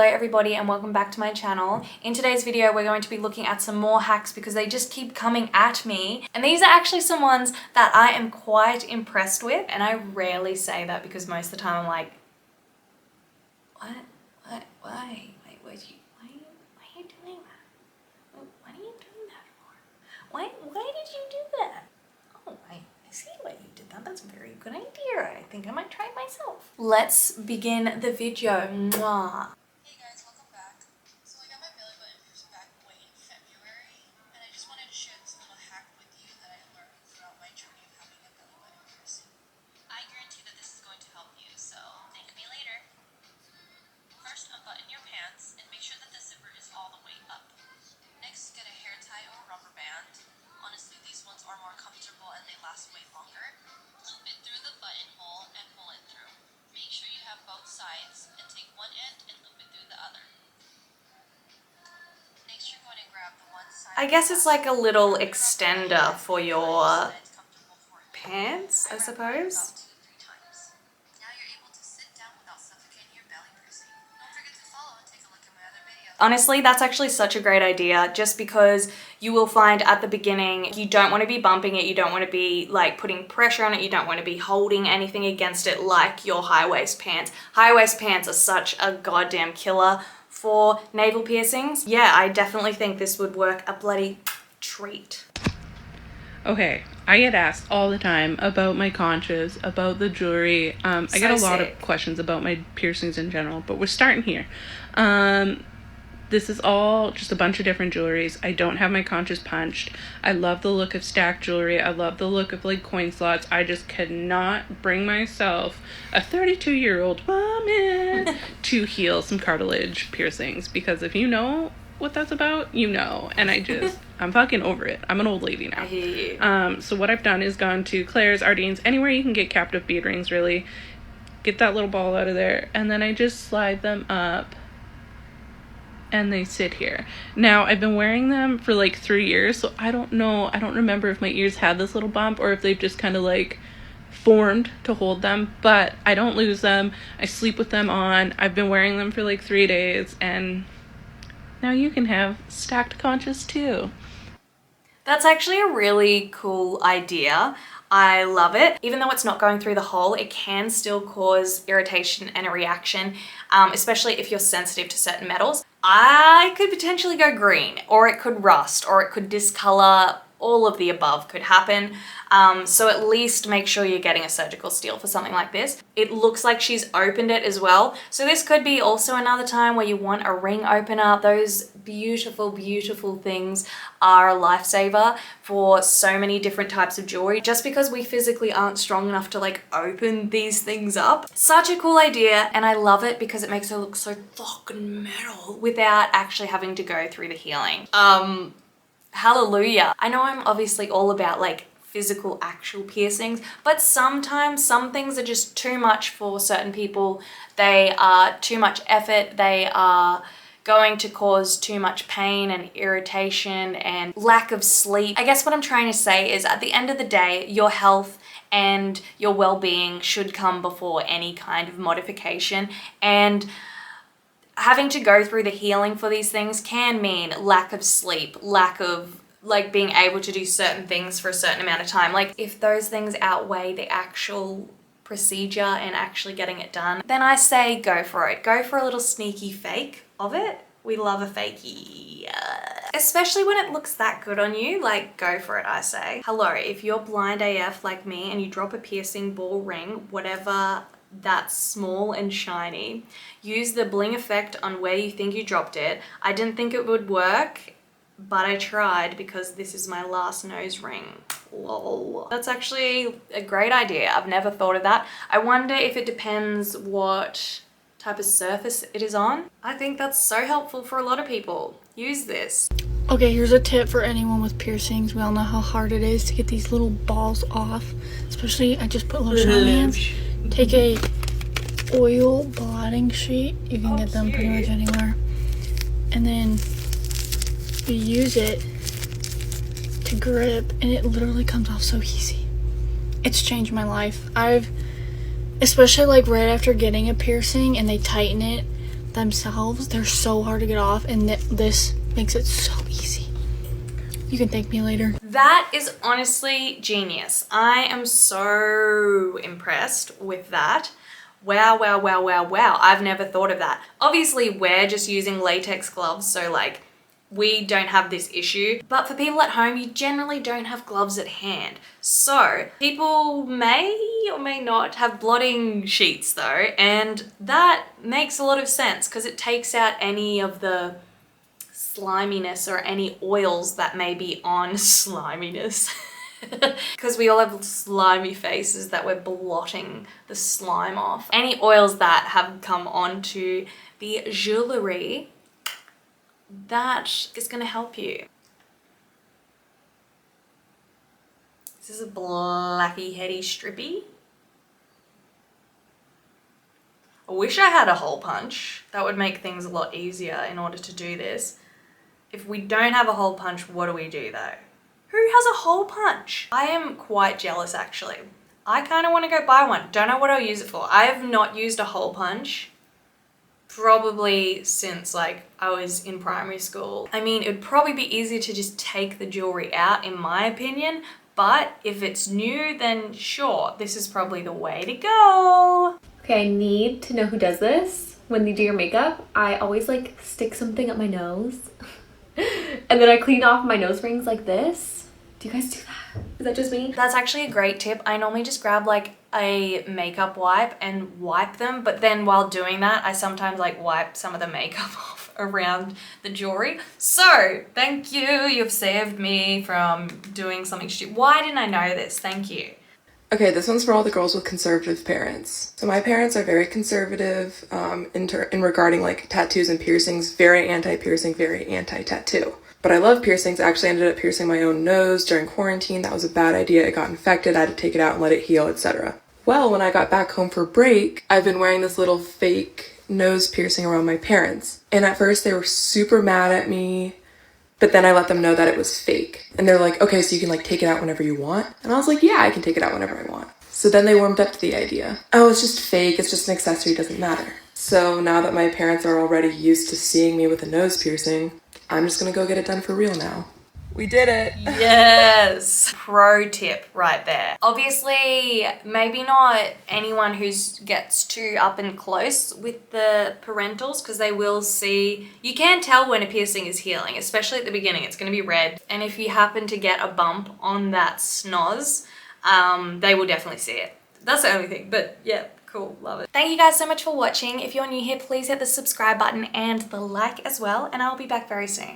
everybody and welcome back to my channel. In today's video we're going to be looking at some more hacks because they just keep coming at me, and these are actually some ones that I am quite impressed with, and I rarely say that because most of the time I'm like, why are you doing that? What are you doing that for? Why did you do that? Oh, I see why you did that. That's a very good idea. I think I might try it myself. Let's begin the video. Mwah. Hey guys, welcome back. So I got my belly button pierced back way in February, and I just wanted to share this little hack with you that I learned throughout my journey of having a belly button piercing. I guarantee that this is going to help you, so thank me later. First, unbutton your pants and make sure that the zipper is all the way up. Next, get a hair tie or rubber band. Honestly, these ones are more comfortable and they last way longer. Loop it through the buttonhole and pull it through. Make sure you have both sides and take one end and loop it through the other. Next, you're going to grab the one side. I guess it's like a little extender for your pants, I suppose. Honestly, that's actually such a great idea, just because you will find at the beginning you don't want to be bumping it, you don't want to be like putting pressure on it, you don't want to be holding anything against it like your high-waist pants. High-waist pants are such a goddamn killer for navel piercings. Yeah, I definitely think this would work a bloody treat. Okay, I get asked all the time about my conches, about the jewelry. I get a lot of questions about my piercings in general, but we're starting here. This is all just a bunch of different jewelries. I don't have my conches punched. I love the look of stacked jewelry. I love the look of like coin slots. I just could not bring myself, a 32-year-old woman, to heal some cartilage piercings, because if you know what that's about, you know. And I'm fucking over it. I'm an old lady now. I hear you. So what I've done is gone to Claire's, Ardene's, anywhere you can get captive bead rings, really. Get that little ball out of there, and then I just slide them up and they sit here. Now, I've been wearing them for like 3 years, so I don't know, I don't remember if my ears had this little bump or if they've just kind of like formed to hold them, but I don't lose them. I sleep with them on. I've been wearing them for like 3 days, and now you can have stacked conches too. That's actually a really cool idea. I love it. Even though it's not going through the hole, it can still cause irritation and a reaction, especially if you're sensitive to certain metals. I could potentially go green, or it could rust, or it could discolor. All of the above could happen. So at least make sure you're getting a surgical steel for something like this. It looks like she's opened it as well. So this could be also another time where you want a ring opener. Those beautiful, beautiful things are a lifesaver for so many different types of jewelry, just because we physically aren't strong enough to like open these things up. Such a cool idea, and I love it because it makes her look so fucking metal without actually having to go through the healing. Hallelujah. I know I'm obviously all about like physical actual piercings, but sometimes some things are just too much for certain people. They are too much effort. They are going to cause too much pain and irritation and lack of sleep. I guess what I'm trying to say is, at the end of the day, your health and your well-being should come before any kind of modification, and having to go through the healing for these things can mean lack of sleep, lack of like being able to do certain things for a certain amount of time. Like if those things outweigh the actual procedure and actually getting it done, then I say go for it. Go for a little sneaky fake of it. We love a fakey. Especially when it looks that good on you, like go for it, I say. Hello, if you're blind AF like me and you drop a piercing ball ring, whatever that's small and shiny, use the bling effect on where you think you dropped it. I didn't think it would work, but I tried because this is my last nose ring. Lol. That's actually a great idea. I've never thought of that. I wonder if it depends what type of surface it is on. I think that's so helpful for a lot of people. Use this. Okay, here's a tip for anyone with piercings. We all know how hard it is to get these little balls off. Especially, I just put lotion on my hands. Take a oil blotting sheet. You can get them pretty much anywhere. And then you use it to grip, and it literally comes off so easy. It's changed my life. Especially like right after getting a piercing and they tighten it, themselves, they're so hard to get off, and this makes it so easy. You can thank me later. That is honestly genius. I am so impressed with that. Wow, wow, wow, wow, wow. I've never thought of that. Obviously, we're just using latex gloves, so like, we don't have this issue. But for people at home, you generally don't have gloves at hand. So people may or may not have blotting sheets though, and that makes a lot of sense because it takes out any of the sliminess or any oils that may be on sliminess. Because we all have slimy faces that we're blotting the slime off. Any oils that have come onto the jewelry, that is going to help you. This is a blacky heady strippy. I wish I had a hole punch. That would make things a lot easier in order to do this. If we don't have a hole punch, what do we do though? Who has a hole punch? I am quite jealous actually. I kind of want to go buy one. Don't know what I'll use it for. I have not used a hole punch probably since like I was in primary school. I mean, it would probably be easier to just take the jewelry out in my opinion, but if it's new, then sure, this is probably the way to go. Okay, I need to know who does this. When you do your makeup, I always like stick something up my nose and then I clean off my nose rings like this. Do you guys do that? Is that just me? That's actually a great tip. I normally just grab like a makeup wipe and wipe them, but then while doing that, I sometimes like wipe some of the makeup off around the jewelry. So thank you. You've saved me from doing something stupid. Why didn't I know this? Thank you. Okay, this one's for all the girls with conservative parents. So my parents are very conservative in regarding like tattoos and piercings, very anti-piercing, very anti-tattoo. But I love piercings. I actually ended up piercing my own nose during quarantine. That was a bad idea. It got infected. I had to take it out and let it heal, etc. Well, when I got back home for break, I've been wearing this little fake nose piercing around my parents. And at first they were super mad at me, but then I let them know that it was fake. And they're like, okay, so you can like take it out whenever you want? And I was like, yeah, I can take it out whenever I want. So then they warmed up to the idea. Oh, it's just fake. It's just an accessory. It doesn't matter. So now that my parents are already used to seeing me with a nose piercing, I'm just gonna go get it done for real now. We did it. Yes. Pro tip right there. Obviously, maybe not anyone who gets too up and close with the parentals because they will see, you can tell when a piercing is healing, especially at the beginning. It's going to be red. And if you happen to get a bump on that snoz, they will definitely see it. That's the only thing, but yeah. Cool, love it. Thank you guys so much for watching. If you're new here, please hit the subscribe button and the like as well, and I'll be back very soon.